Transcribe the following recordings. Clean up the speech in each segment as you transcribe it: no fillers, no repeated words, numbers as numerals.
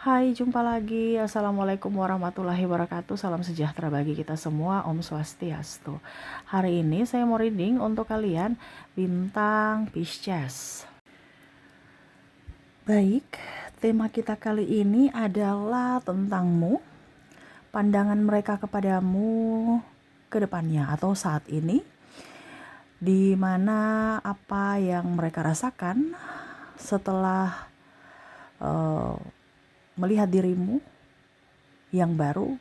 Hai, jumpa lagi. Assalamualaikum warahmatullahi wabarakatuh. Salam sejahtera bagi kita semua. Om Swastiastu. Hari ini saya mau reading untuk kalian bintang Pisces. Baik, tema kita kali ini adalah tentangmu, pandangan mereka kepadamu ke depannya atau saat ini, di mana apa yang mereka rasakan setelah melihat dirimu yang baru,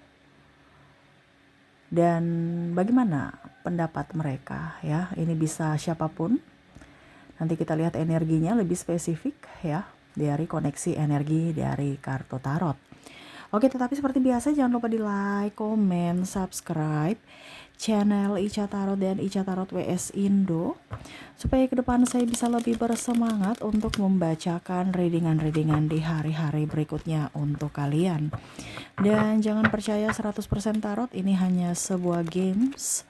dan bagaimana pendapat mereka ya. Ini bisa siapapun. Nanti kita lihat energinya lebih spesifik ya, dari koneksi energi dari kartu tarot. Oke, tetapi seperti biasa jangan lupa di like, komen, subscribe channel Ica Tarot dan Ica Tarot WS Indo, supaya ke depan saya bisa lebih bersemangat untuk membacakan readingan-readingan di hari-hari berikutnya untuk kalian. Dan jangan percaya 100% tarot, ini hanya sebuah games.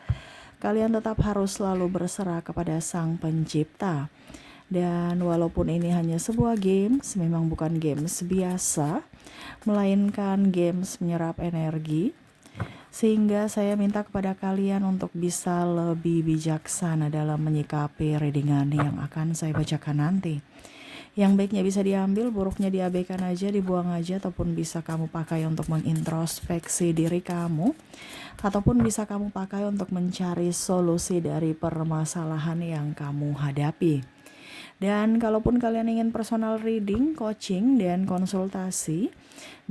Kalian tetap harus selalu berserah kepada Sang Pencipta. Dan walaupun ini hanya sebuah games, memang bukan games biasa, melainkan games menyerap energi. Sehingga saya minta kepada kalian untuk bisa lebih bijaksana dalam menyikapi readingan yang akan saya bacakan nanti. Yang baiknya bisa diambil, buruknya diabaikan aja, dibuang aja, ataupun bisa kamu pakai untuk mengintrospeksi diri kamu, ataupun bisa kamu pakai untuk mencari solusi dari permasalahan yang kamu hadapi. Dan kalaupun kalian ingin personal reading, coaching, dan konsultasi,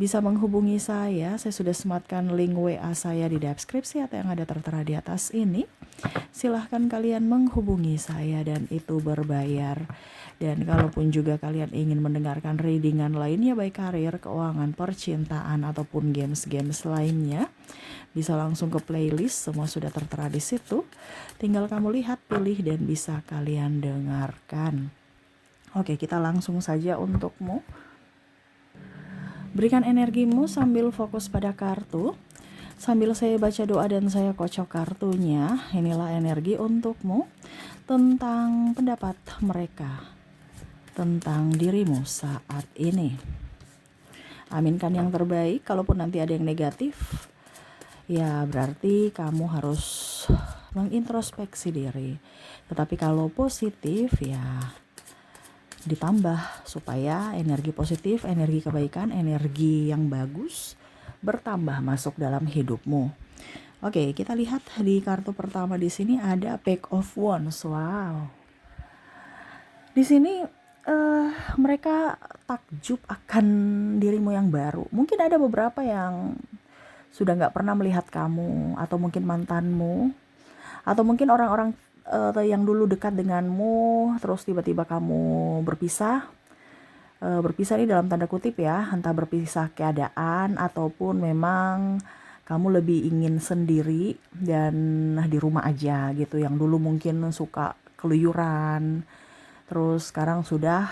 bisa menghubungi saya. Saya sudah sematkan link WA saya di deskripsi atau yang ada tertera di atas ini. Silahkan kalian menghubungi saya dan itu berbayar. Dan kalaupun juga kalian ingin mendengarkan readingan lainnya, baik karir, keuangan, percintaan, ataupun games-games lainnya, bisa langsung ke playlist, semua sudah tertera di situ. Tinggal kamu lihat, pilih, dan bisa kalian dengarkan. Oke, kita langsung saja untukmu. Berikan energimu sambil fokus pada kartu. Sambil saya baca doa dan saya kocok kartunya, inilah energi untukmu tentang pendapat mereka tentang dirimu saat ini. Aminkan yang terbaik. Kalaupun nanti ada yang negatif, ya berarti kamu harus mengintrospeksi diri. Tetapi kalau positif, ya ditambah supaya energi positif, energi kebaikan, energi yang bagus bertambah masuk dalam hidupmu. Oke, kita lihat di kartu pertama di sini ada Page of Wands. Wow. Di sini mereka takjub akan dirimu yang baru. Mungkin ada beberapa yang sudah nggak pernah melihat kamu, atau mungkin mantanmu, atau mungkin orang-orang yang dulu dekat denganmu, terus tiba-tiba kamu berpisah. Berpisah ini dalam tanda kutip ya, entah berpisah keadaan ataupun memang kamu lebih ingin sendiri dan di rumah aja gitu. Yang dulu mungkin suka keluyuran, terus sekarang sudah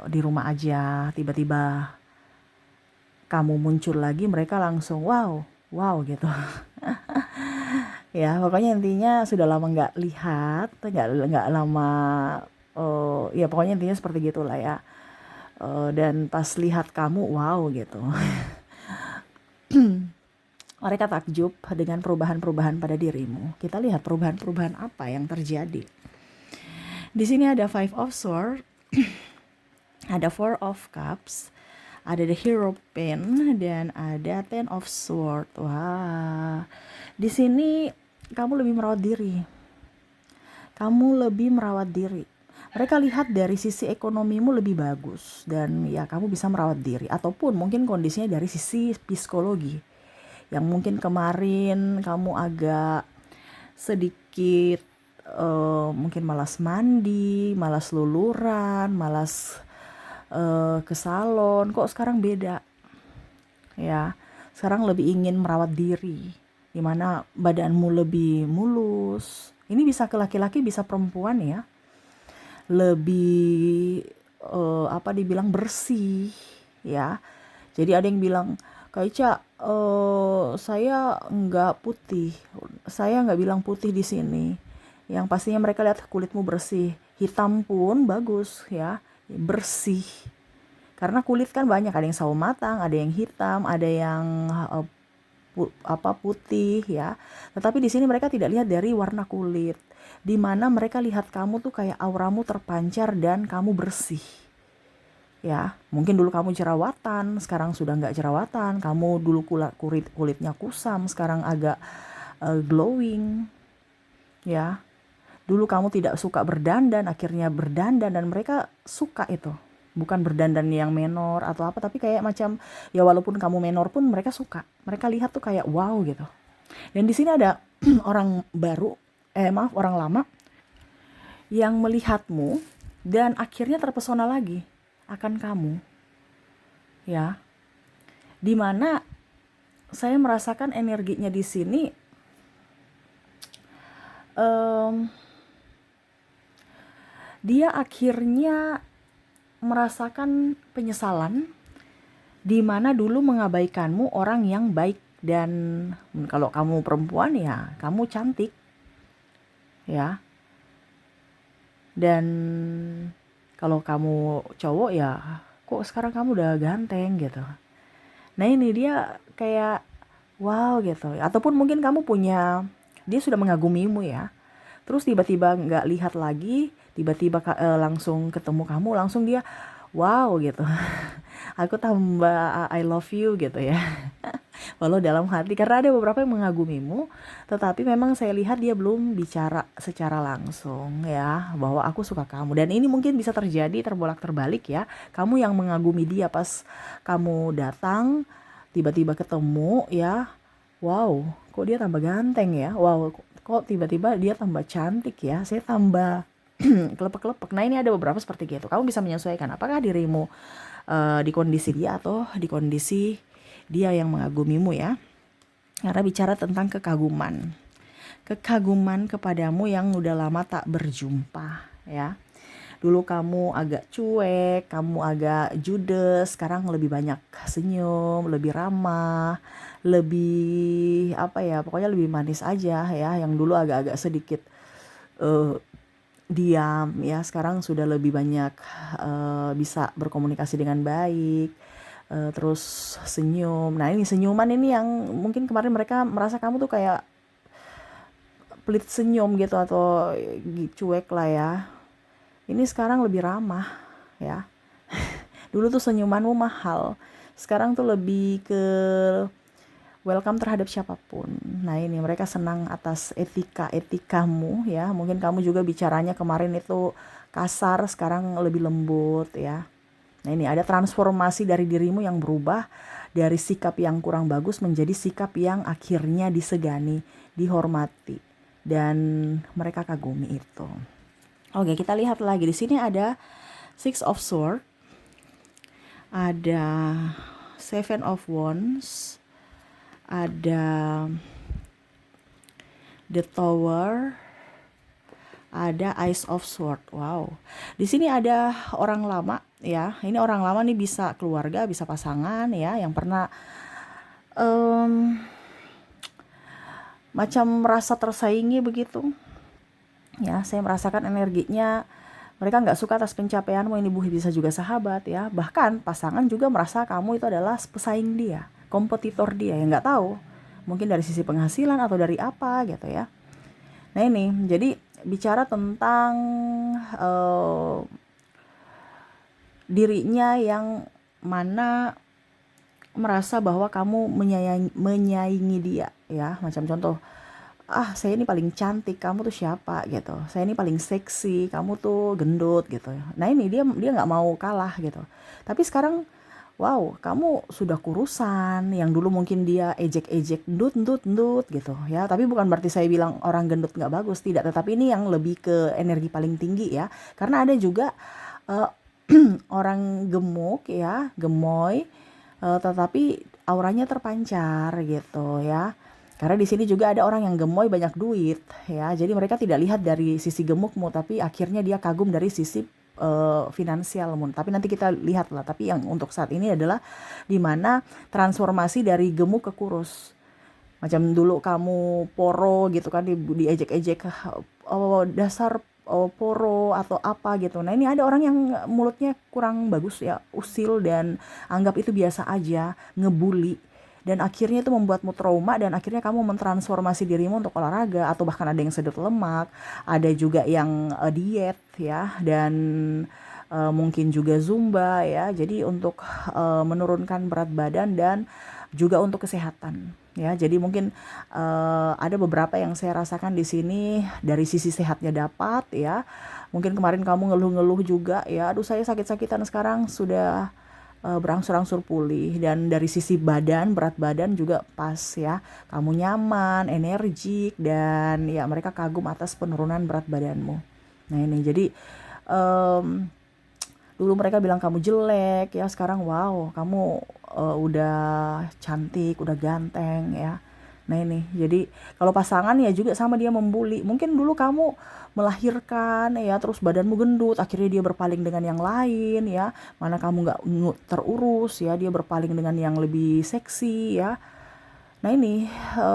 di rumah aja. Tiba-tiba kamu muncul lagi, mereka langsung wow gitu. Ya pokoknya intinya sudah lama nggak lihat, nggak lama, ya pokoknya intinya seperti gitulah ya. Dan pas lihat kamu wow gitu. Mereka takjub dengan perubahan-perubahan pada dirimu. Kita lihat perubahan-perubahan apa yang terjadi. Di sini ada Five of Swords, ada Four of Cups, ada The Hero Pen, dan ada Ten of Swords. Wah, di sini kamu lebih merawat diri. Kamu lebih merawat diri. Mereka lihat dari sisi ekonomimu lebih bagus dan ya kamu bisa merawat diri, ataupun mungkin kondisinya dari sisi psikologi. Yang mungkin kemarin kamu agak sedikit mungkin malas mandi, malas luluran, malas ke salon, kok sekarang beda ya. Sekarang lebih ingin merawat diri, dimana badanmu lebih mulus. Ini bisa ke laki-laki, bisa perempuan ya. Lebih dibilang bersih ya. Jadi ada yang bilang, Kak Ica, saya nggak putih. Saya nggak bilang putih di sini. Yang pastinya mereka lihat kulitmu bersih. Hitam pun bagus ya, bersih. Karena kulit kan banyak, ada yang sawo matang, ada yang hitam, ada yang putih ya. Tetapi di sini mereka tidak lihat dari warna kulit, di mana mereka lihat kamu tuh kayak auramu terpancar dan kamu bersih. Ya, mungkin dulu kamu jerawatan, sekarang sudah nggak jerawatan. Kamu dulu kulitnya kusam, sekarang agak glowing. Ya, dulu kamu tidak suka berdandan, akhirnya berdandan, dan mereka suka itu. Bukan berdandan yang menor atau apa, tapi kayak macam ya walaupun kamu menor pun mereka suka. Mereka lihat tuh kayak wow gitu. Dan di sini ada orang baru, orang lama yang melihatmu dan akhirnya terpesona lagi akan kamu. Ya, dimana saya merasakan energinya di sini dia akhirnya merasakan penyesalan di mana dulu mengabaikanmu orang yang baik. Dan kalau kamu perempuan ya kamu cantik ya, dan kalau kamu cowok ya kok sekarang kamu udah ganteng gitu. Nah ini dia kayak wow gitu. Ataupun mungkin kamu punya, dia sudah mengagumimu ya, terus tiba-tiba nggak lihat lagi, tiba-tiba langsung ketemu kamu, langsung dia wow gitu. Aku tambah I love you gitu ya. Walau dalam hati, karena ada beberapa yang mengagumimu, tetapi memang saya lihat dia belum bicara secara langsung ya, bahwa aku suka kamu. Dan ini mungkin bisa terjadi terbolak-terbalik ya. Kamu yang mengagumi dia pas kamu datang, tiba-tiba ketemu ya, wow, kok dia tambah ganteng ya, wow, kok tiba-tiba dia tambah cantik ya, saya tambah kelepek-kelepek. Nah ini ada beberapa seperti gitu. Kamu bisa menyesuaikan apakah dirimu di kondisi dia atau di kondisi dia yang mengagumimu ya. Karena bicara tentang kekaguman kepadamu yang udah lama tak berjumpa ya. Dulu kamu agak cuek, kamu agak judes, sekarang lebih banyak senyum, lebih ramah, lebih apa ya, pokoknya lebih manis aja ya. Yang dulu agak-agak sedikit diam ya, sekarang sudah lebih banyak bisa berkomunikasi dengan baik, terus senyum. Nah ini senyuman ini yang mungkin kemarin mereka merasa kamu tuh kayak pelit senyum gitu atau cuek lah ya, ini sekarang lebih ramah ya. Dulu tuh senyumanmu mahal, sekarang tuh lebih ke welcome terhadap siapapun. Nah ini mereka senang atas etikamu ya. Mungkin kamu juga bicaranya kemarin itu kasar, sekarang lebih lembut ya. Nah ini ada transformasi dari dirimu yang berubah dari sikap yang kurang bagus menjadi sikap yang akhirnya disegani, dihormati, dan mereka kagumi itu. Oke, kita lihat lagi di sini ada Six of Swords, ada Seven of Wands, ada The Tower, ada Ace of Swords. Wow. Di sini ada orang lama ya. Ini orang lama nih, bisa keluarga, bisa pasangan ya, yang pernah macam merasa tersaingi begitu. Ya, saya merasakan energinya mereka nggak suka atas pencapaianmu. Ini bisa juga sahabat ya. Bahkan pasangan juga merasa kamu itu adalah pesaing dia, kompetitor dia, yang nggak tahu. Mungkin dari sisi penghasilan atau dari apa gitu ya. Nah ini, jadi bicara tentang dirinya yang mana merasa bahwa kamu menyaingi dia ya. Macam contoh, saya ini paling cantik, kamu tuh siapa gitu. Saya ini paling seksi, kamu tuh gendut gitu. Nah ini dia nggak mau kalah gitu. Tapi sekarang wow, kamu sudah kurusan, yang dulu mungkin dia ejek-ejek gendut gitu ya. Tapi bukan berarti saya bilang orang gendut nggak bagus, tidak. Tetapi ini yang lebih ke energi paling tinggi ya. Karena ada juga orang gemuk ya, gemoy, tetapi auranya terpancar gitu ya. Karena di sini juga ada orang yang gemoy banyak duit ya. Jadi mereka tidak lihat dari sisi gemukmu, tapi akhirnya dia kagum dari sisi finansialmu. Tapi nanti kita lihat lah. Tapi yang untuk saat ini adalah dimana transformasi dari gemuk ke kurus. Macam dulu kamu poro gitu kan, diejek-ejek, oh dasar poro atau apa gitu. Nah ini ada orang yang mulutnya kurang bagus ya, usil dan anggap itu biasa aja, ngebully. Dan akhirnya itu membuatmu trauma dan akhirnya kamu mentransformasi dirimu untuk olahraga atau bahkan ada yang sedot lemak, ada juga yang diet ya dan mungkin juga zumba ya. Jadi untuk menurunkan berat badan dan juga untuk kesehatan ya. Jadi mungkin ada beberapa yang saya rasakan di sini dari sisi sehatnya dapat ya. Mungkin kemarin kamu ngeluh-ngeluh juga ya, aduh saya sakit-sakitan, sekarang sudah berangsur-angsur pulih. Dan dari sisi badan, berat badan juga pas ya, kamu nyaman, energik, dan ya mereka kagum atas penurunan berat badanmu. Nah ini jadi em, dulu mereka bilang kamu jelek ya, sekarang wow kamu udah cantik, udah ganteng ya. Nah ini jadi kalau pasangan ya juga sama, dia membuli. Mungkin dulu kamu melahirkan ya terus badanmu gendut, akhirnya dia berpaling dengan yang lain ya, mana kamu nggak terurus ya, dia berpaling dengan yang lebih seksi ya. Nah ini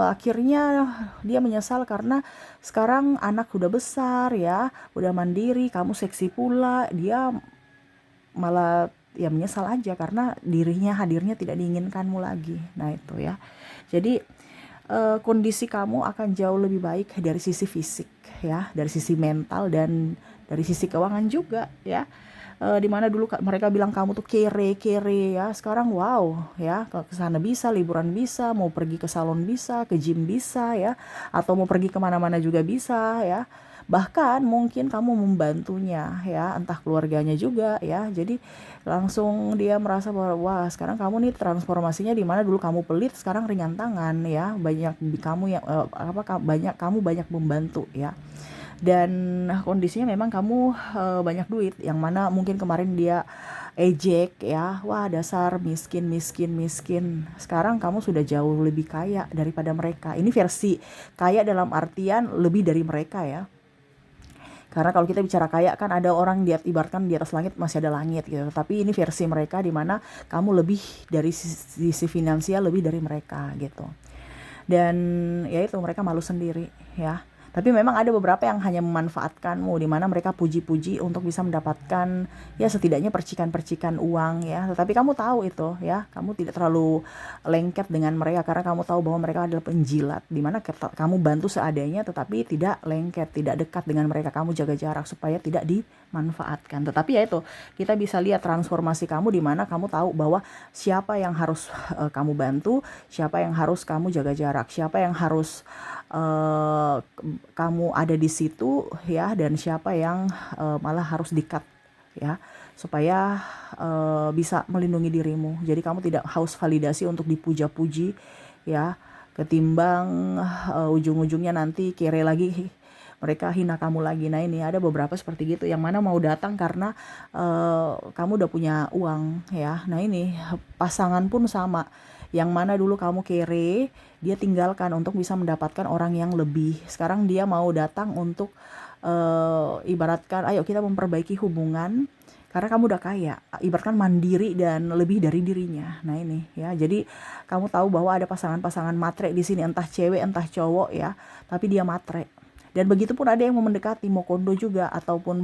akhirnya dia menyesal karena sekarang anak udah besar ya, udah mandiri, kamu seksi pula, dia malah ya menyesal aja karena dirinya hadirnya tidak diinginkanmu lagi. Nah itu ya. Jadi kondisi kamu akan jauh lebih baik dari sisi fisik ya, dari sisi mental dan dari sisi keuangan juga ya. Dimana dulu mereka bilang kamu tuh kere ya, sekarang wow ya, ke sana bisa, liburan bisa, mau pergi ke salon bisa, ke gym bisa ya, atau mau pergi kemana-mana juga bisa ya. Bahkan mungkin kamu membantunya ya, entah keluarganya juga ya. Jadi langsung dia merasa bahwa wah sekarang kamu nih transformasinya, di mana dulu kamu pelit sekarang ringan tangan ya, banyak kamu yang banyak membantu ya. Dan kondisinya memang kamu banyak duit, yang mana mungkin kemarin dia ejek ya, wah dasar miskin miskin miskin, sekarang kamu sudah jauh lebih kaya daripada mereka. Ini versi kaya dalam artian lebih dari mereka ya. Karena kalau kita bicara kaya kan ada orang ibaratkan di atas langit masih ada langit gitu. Tapi ini versi mereka, di mana kamu lebih dari sisi finansial, lebih dari mereka gitu. Dan ya itu, mereka malu sendiri ya. Tapi memang ada beberapa yang hanya memanfaatkanmu, di mana mereka puji-puji untuk bisa mendapatkan ya setidaknya percikan-percikan uang ya. Tetapi kamu tahu itu ya, kamu tidak terlalu lengket dengan mereka karena kamu tahu bahwa mereka adalah penjilat, di mana kamu bantu seadanya tetapi tidak lengket, tidak dekat dengan mereka. Kamu jaga jarak supaya tidak dimanfaatkan. Tetapi ya itu, kita bisa lihat transformasi kamu, di mana kamu tahu bahwa siapa yang harus kamu bantu, siapa yang harus kamu jaga jarak, siapa yang harus kamu ada di situ ya, dan siapa yang malah harus di-cut ya, supaya bisa melindungi dirimu. Jadi kamu tidak haus validasi untuk dipuja-puji ya, ketimbang ujung-ujungnya nanti kere lagi, mereka hina kamu lagi. Nah ini ada beberapa seperti gitu, yang mana mau datang karena kamu udah punya uang ya. Nah ini pasangan pun sama, yang mana dulu kamu kere, dia tinggalkan untuk bisa mendapatkan orang yang lebih. Sekarang dia mau datang untuk ibaratkan ayo kita memperbaiki hubungan karena kamu udah kaya, ibaratkan mandiri dan lebih dari dirinya. Nah ini ya, jadi kamu tahu bahwa ada pasangan-pasangan matre di sini, entah cewek entah cowok ya, tapi dia matre. Dan begitu pun ada yang mau mendekati, mau kondo juga ataupun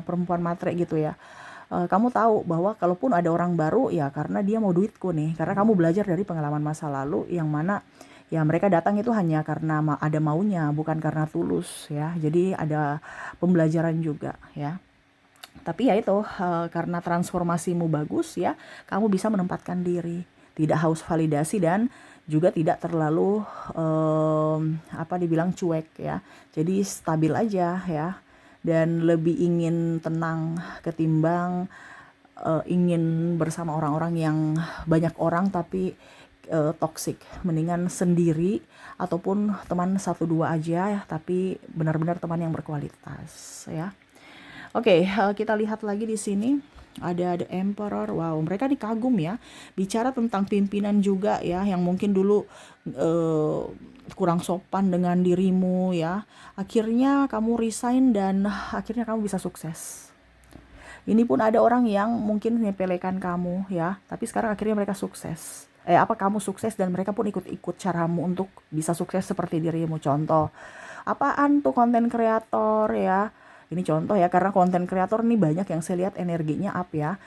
perempuan matre gitu ya. Kamu tahu bahwa kalaupun ada orang baru ya karena dia mau duitku nih, karena kamu belajar dari pengalaman masa lalu, yang mana ya mereka datang itu hanya karena ada maunya, bukan karena tulus ya. Jadi ada pembelajaran juga ya. Tapi ya itu, karena transformasimu bagus ya, kamu bisa menempatkan diri, tidak haus validasi dan juga tidak terlalu dibilang cuek ya. Jadi stabil aja ya, dan lebih ingin tenang ketimbang ingin bersama orang-orang yang banyak orang tapi toksik. Mendingan sendiri ataupun teman 1-2 aja ya, tapi benar-benar teman yang berkualitas ya. Oke, kita lihat lagi di sini ada The Emperor. Wow, mereka dikagum ya. Bicara tentang pimpinan juga ya, yang mungkin dulu kurang sopan dengan dirimu ya. Akhirnya kamu resign dan akhirnya kamu bisa sukses. Ini pun ada orang yang mungkin menyepelekan kamu ya, tapi sekarang akhirnya mereka sukses. Kamu sukses dan mereka pun ikut-ikut caramu untuk bisa sukses seperti dirimu. Contoh, apaan tuh konten kreator ya, Ini contoh ya, karena konten kreator nih banyak yang saya lihat energinya up ya,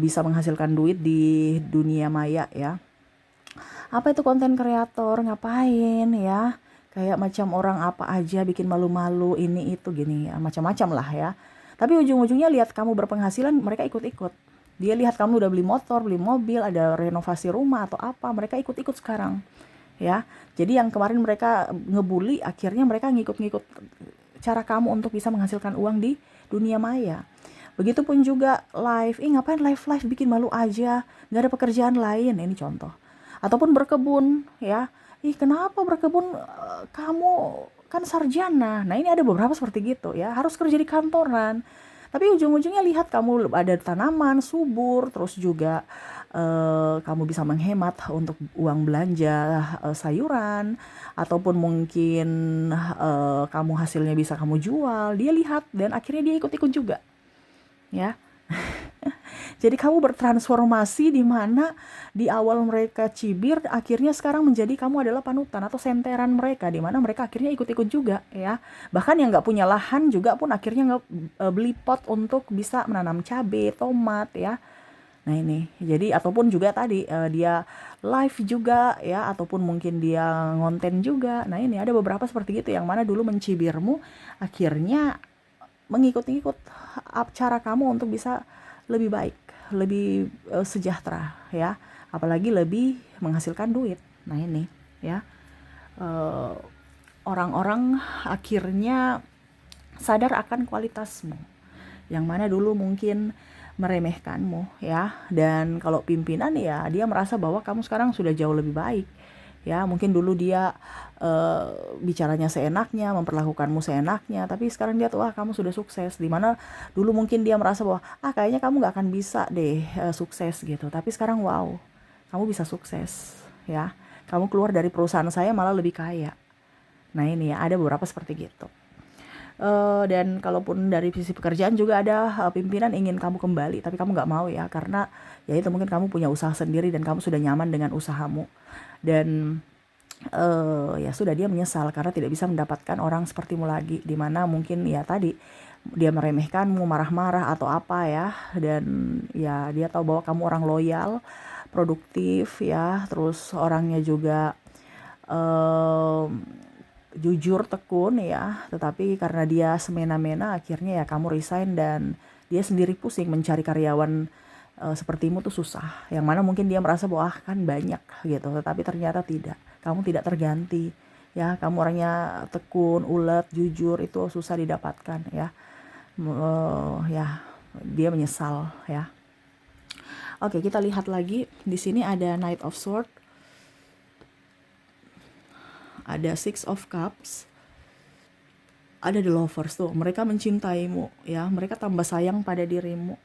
bisa menghasilkan duit di dunia maya ya. Apa itu konten kreator? Ngapain ya? Kayak macam orang apa aja bikin malu-malu ini itu gini ya, macam-macam lah ya. Tapi ujung-ujungnya lihat kamu berpenghasilan, mereka ikut-ikut. Dia lihat kamu udah beli motor, beli mobil, ada renovasi rumah atau apa, mereka ikut-ikut sekarang. Ya. Jadi yang kemarin mereka ngebully, akhirnya mereka ngikut-ngikut cara kamu untuk bisa menghasilkan uang di dunia maya. Begitupun juga live, ngapain live bikin malu aja, nggak ada pekerjaan lain, ini contoh. Ataupun berkebun, ya, kenapa berkebun, kamu kan sarjana. Nah ini ada beberapa seperti gitu ya, harus kerja di kantoran. Tapi ujung-ujungnya lihat kamu ada tanaman subur, terus juga kamu bisa menghemat untuk uang belanja sayuran, ataupun mungkin kamu hasilnya bisa kamu jual. Dia lihat dan akhirnya dia ikut-ikut juga, ya. Jadi kamu bertransformasi di mana di awal mereka cibir, akhirnya sekarang menjadi kamu adalah panutan atau senteran mereka, di mana mereka akhirnya ikut-ikut juga ya. Bahkan yang nggak punya lahan juga pun akhirnya nggak beli pot untuk bisa menanam cabai, tomat ya. Nah ini, jadi ataupun juga tadi dia live juga ya, ataupun mungkin dia ngonten juga. Nah ini ada beberapa seperti itu yang mana dulu mencibirmu, akhirnya mengikut-ikut cara kamu untuk bisa lebih baik, lebih sejahtera ya, apalagi lebih menghasilkan duit. Nah ini ya, orang-orang akhirnya sadar akan kualitasmu, yang mana dulu mungkin meremehkanmu ya. Dan kalau pimpinan ya, dia merasa bahwa kamu sekarang sudah jauh lebih baik ya. Mungkin dulu dia bicaranya seenaknya, memperlakukanmu seenaknya, tapi sekarang dia tuh kamu sudah sukses. Dimana dulu mungkin dia merasa bahwa kayaknya kamu gak akan bisa deh sukses gitu, tapi sekarang wow, kamu bisa sukses ya. Kamu keluar dari perusahaan saya malah lebih kaya. Nah ini ya, ada beberapa seperti gitu. Dan kalaupun dari sisi pekerjaan juga ada pimpinan ingin kamu kembali, tapi kamu nggak mau ya, karena ya itu mungkin kamu punya usaha sendiri dan kamu sudah nyaman dengan usahamu. Dan ya sudah, dia menyesal karena tidak bisa mendapatkan orang sepertimu lagi, dimana mungkin ya tadi dia meremehkanmu, marah-marah atau apa ya. Dan ya dia tahu bahwa kamu orang loyal, produktif ya, terus orangnya juga jujur, tekun ya. Tetapi karena dia semena-mena, akhirnya ya kamu resign dan dia sendiri pusing mencari karyawan sepertimu tuh susah. Yang mana mungkin dia merasa bahwa kan banyak gitu, tetapi ternyata tidak. Kamu tidak terganti ya. Kamu orangnya tekun, ulet, jujur, itu susah didapatkan ya. Ya dia menyesal ya. Oke, kita lihat lagi di sini ada Knight of Swords, ada Six of Cups, ada The Lovers tuh. Mereka mencintaimu ya, mereka tambah sayang pada dirimu.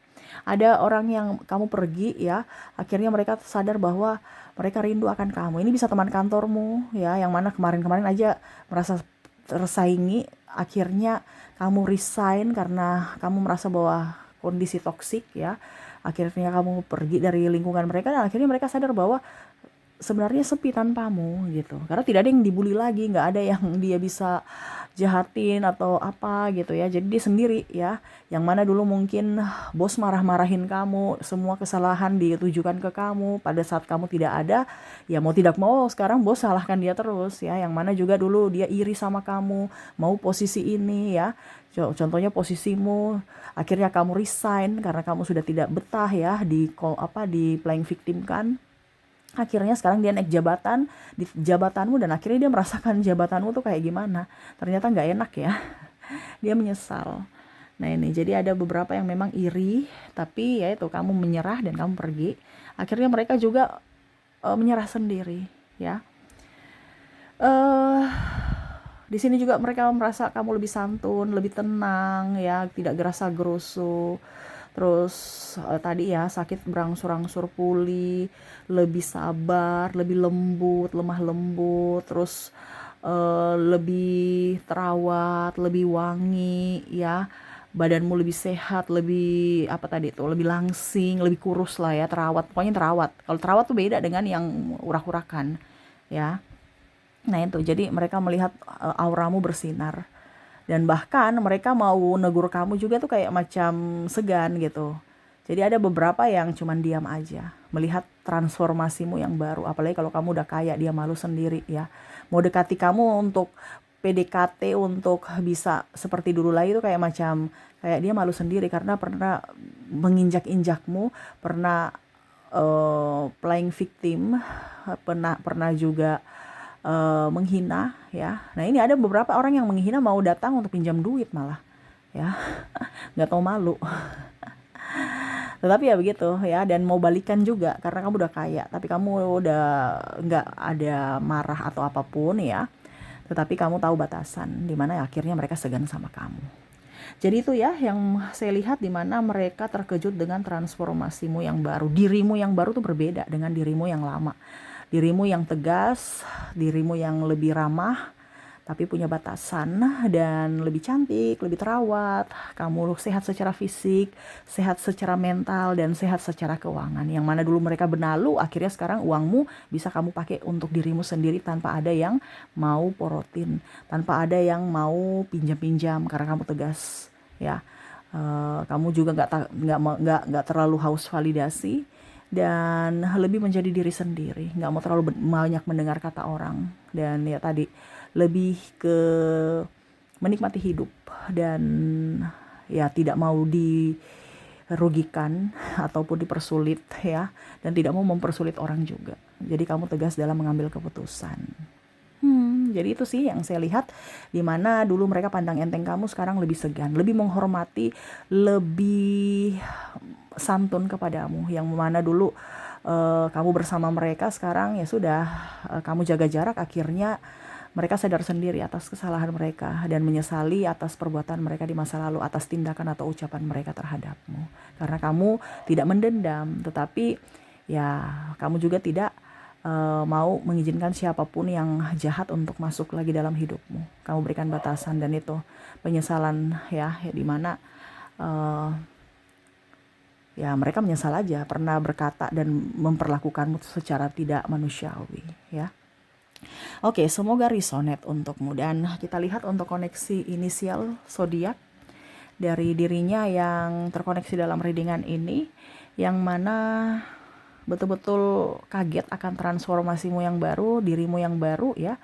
Ada orang yang kamu pergi ya, akhirnya mereka sadar bahwa mereka rindu akan kamu. Ini bisa teman kantormu ya, yang mana kemarin-kemarin aja merasa tersaingi, akhirnya kamu resign karena kamu merasa bahwa kondisi toksik ya. Akhirnya kamu pergi dari lingkungan mereka dan akhirnya mereka sadar bahwa sebenarnya sepi tanpamu gitu, karena tidak ada yang dibully lagi, nggak ada yang dia bisa jahatin atau apa gitu ya. Jadi dia sendiri ya, yang mana dulu mungkin bos marah-marahin kamu, semua kesalahan ditujukan ke kamu pada saat kamu tidak ada, ya mau tidak mau sekarang bos salahkan dia terus ya. Yang mana juga dulu dia iri sama kamu, mau posisi ini ya, contohnya posisimu, akhirnya kamu resign karena kamu sudah tidak betah ya di playing victim kan. Akhirnya sekarang dia naik jabatan di jabatanmu dan akhirnya dia merasakan jabatanmu tuh kayak gimana. Ternyata nggak enak ya. Dia menyesal. Nah ini, jadi ada beberapa yang memang iri, tapi ya itu kamu menyerah dan kamu pergi. Akhirnya mereka juga menyerah sendiri ya. Di sini juga mereka merasa kamu lebih santun, lebih tenang ya, tidak gerasa gerusu. Terus tadi ya, sakit berangsur-angsur pulih, lebih sabar, lebih lembut, lemah lembut, terus lebih terawat, lebih wangi ya. Badanmu lebih sehat, lebih lebih langsing, lebih kurus lah ya, terawat. Pokoknya terawat. Kalau terawat tuh beda dengan yang urak-urakan ya. Nah itu, jadi mereka melihat auramu bersinar. Dan bahkan mereka mau negur kamu juga tuh kayak macam segan gitu. Jadi ada beberapa yang cuman diam aja, melihat transformasimu yang baru. Apalagi kalau kamu udah kaya, dia malu sendiri ya. Mau dekati kamu untuk PDKT, untuk bisa seperti dulu lagi tuh kayak macam, kayak dia malu sendiri karena pernah menginjak-injakmu, pernah playing victim, pernah juga menghina ya. Nah ini ada beberapa orang yang menghina mau datang untuk pinjam duit malah ya, nggak tahu malu. Tetapi ya begitu ya, dan mau balikan juga karena kamu udah kaya, tapi kamu udah nggak ada marah atau apapun ya. Tetapi kamu tahu batasan, dimana akhirnya mereka segan sama kamu. Jadi itu ya yang saya lihat, dimana mereka terkejut dengan transformasimu yang baru. Dirimu yang baru tuh berbeda dengan dirimu yang lama. Dirimu yang tegas, dirimu yang lebih ramah, tapi punya batasan, dan lebih cantik, lebih terawat. Kamu sehat secara fisik, sehat secara mental, dan sehat secara keuangan. Yang mana dulu mereka benalu, akhirnya sekarang uangmu bisa kamu pakai untuk dirimu sendiri tanpa ada yang mau porotin, tanpa ada yang mau pinjam-pinjam karena kamu tegas ya. Kamu juga nggak terlalu haus validasi, dan lebih menjadi diri sendiri, nggak mau terlalu banyak mendengar kata orang, dan ya tadi lebih ke menikmati hidup, dan ya tidak mau dirugikan ataupun dipersulit ya, dan tidak mau mempersulit orang juga. Jadi kamu tegas dalam mengambil keputusan. Jadi itu sih yang saya lihat, dimana dulu mereka pandang enteng kamu, sekarang lebih segan, lebih menghormati, lebih santun kepadamu. Yang mana dulu kamu bersama mereka, sekarang ya sudah, kamu jaga jarak. Akhirnya mereka sadar sendiri atas kesalahan mereka dan menyesali atas perbuatan mereka di masa lalu, atas tindakan atau ucapan mereka terhadapmu. Karena kamu tidak mendendam, tetapi ya kamu juga tidak mau mengizinkan siapapun yang jahat untuk masuk lagi dalam hidupmu. Kamu berikan batasan, dan itu penyesalan ya dimana ya mereka menyesal aja pernah berkata dan memperlakukanmu secara tidak manusiawi ya. Oke, semoga resonate untukmu, dan kita lihat untuk koneksi inisial zodiak dari dirinya yang terkoneksi dalam readingan ini, yang mana betul-betul kaget akan transformasimu yang baru, dirimu yang baru ya.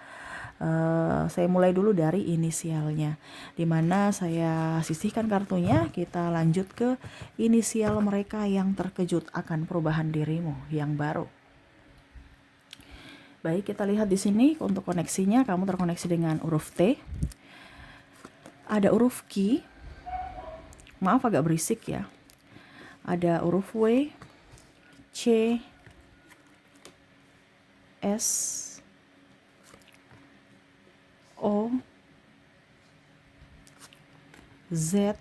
Saya mulai dulu dari inisialnya, dimana saya sisihkan kartunya. Kita lanjut ke inisial mereka yang terkejut akan perubahan dirimu yang baru. Baik, kita lihat di sini untuk koneksinya. Kamu terkoneksi dengan huruf T, ada huruf Q, maaf agak berisik ya, ada huruf W, C, S, O, Z,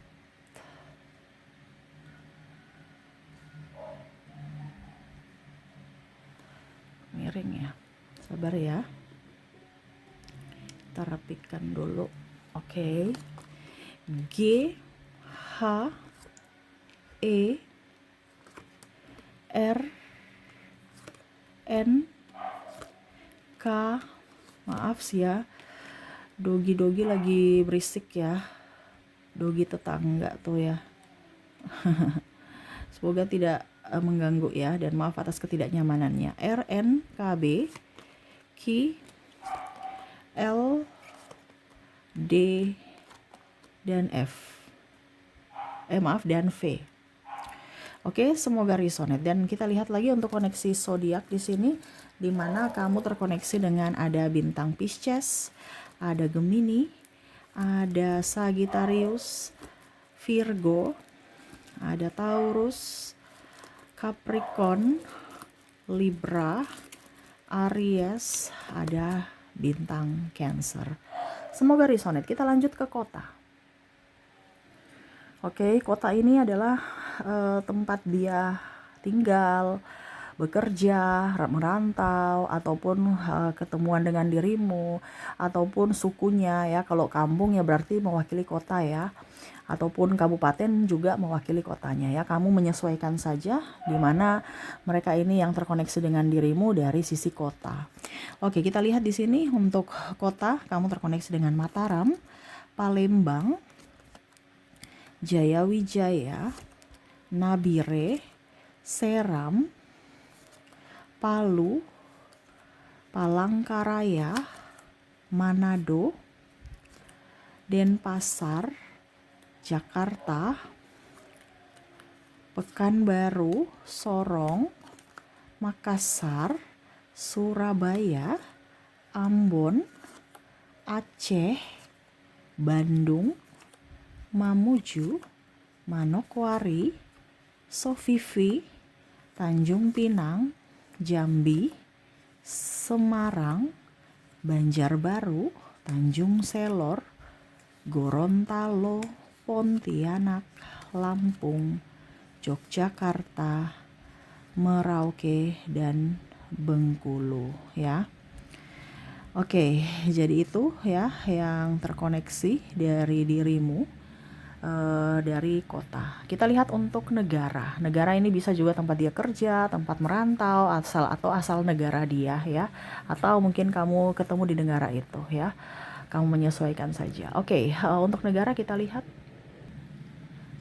miring ya, sabar ya, kita rapikan dulu. Oke. G, H, E, R, N, K, maaf sih ya, dogi lagi berisik ya, dogi tetangga tuh ya. Semoga tidak mengganggu ya, dan maaf atas ketidaknyamanannya. R, N, K, B, Q, L, D, dan F. Dan V. Oke, semoga resonate, dan kita lihat lagi untuk koneksi zodiak di sini, di mana kamu terkoneksi dengan ada bintang Pisces, ada Gemini, ada Sagittarius, Virgo, ada Taurus, Capricorn, Libra, Aries, ada bintang Cancer. Semoga resonate. Kita lanjut ke kota. Oke, kota ini adalah tempat dia tinggal, bekerja, merantau, ataupun ketemuan dengan dirimu, ataupun sukunya ya. Kalau kampung ya berarti mewakili kota ya, ataupun kabupaten juga mewakili kotanya ya. Kamu menyesuaikan saja di mana mereka ini yang terkoneksi dengan dirimu dari sisi kota. Oke, kita lihat di sini untuk kota, kamu terkoneksi dengan Mataram, Palembang, Jayawijaya, Nabire, Seram, Palu, Palangkaraya, Manado, Denpasar, Jakarta, Pekanbaru, Sorong, Makassar, Surabaya, Ambon, Aceh, Bandung, Mamuju, Manokwari, Sofifi, Tanjung Pinang, Jambi, Semarang, Banjarbaru, Tanjung Selor, Gorontalo, Pontianak, Lampung, Yogyakarta, Merauke, dan Bengkulu ya. Oke, jadi itu ya yang terkoneksi dari dirimu dari kota. Kita lihat untuk negara. Negara ini bisa juga tempat dia kerja, tempat merantau, asal negara dia ya. Atau mungkin kamu ketemu di negara itu ya. Kamu menyesuaikan saja. Oke, untuk negara kita lihat.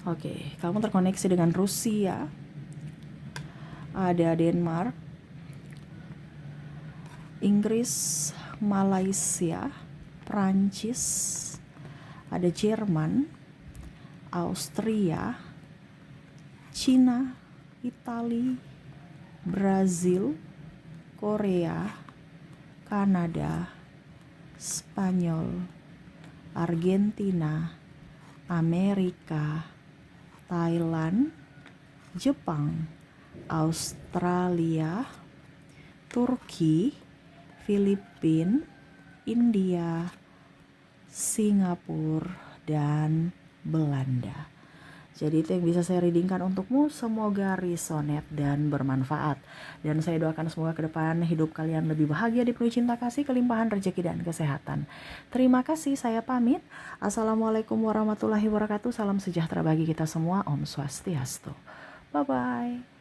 Oke, kamu terkoneksi dengan Rusia, ada Denmark, Inggris, Malaysia, Prancis, ada Jerman, Austria, Cina, Italia, Brazil, Korea, Kanada, Spanyol, Argentina, Amerika, Thailand, Jepang, Australia, Turki, Filipina, India, Singapura, dan Belanda. Jadi itu yang bisa saya readingkan untukmu. Semoga resonate dan bermanfaat. Dan saya doakan semoga ke depan hidup kalian lebih bahagia, dipenuhi cinta kasih, kelimpahan rezeki dan kesehatan. Terima kasih, saya pamit. Assalamualaikum warahmatullahi wabarakatuh. Salam sejahtera bagi kita semua. Om Swastiastu. Bye-bye.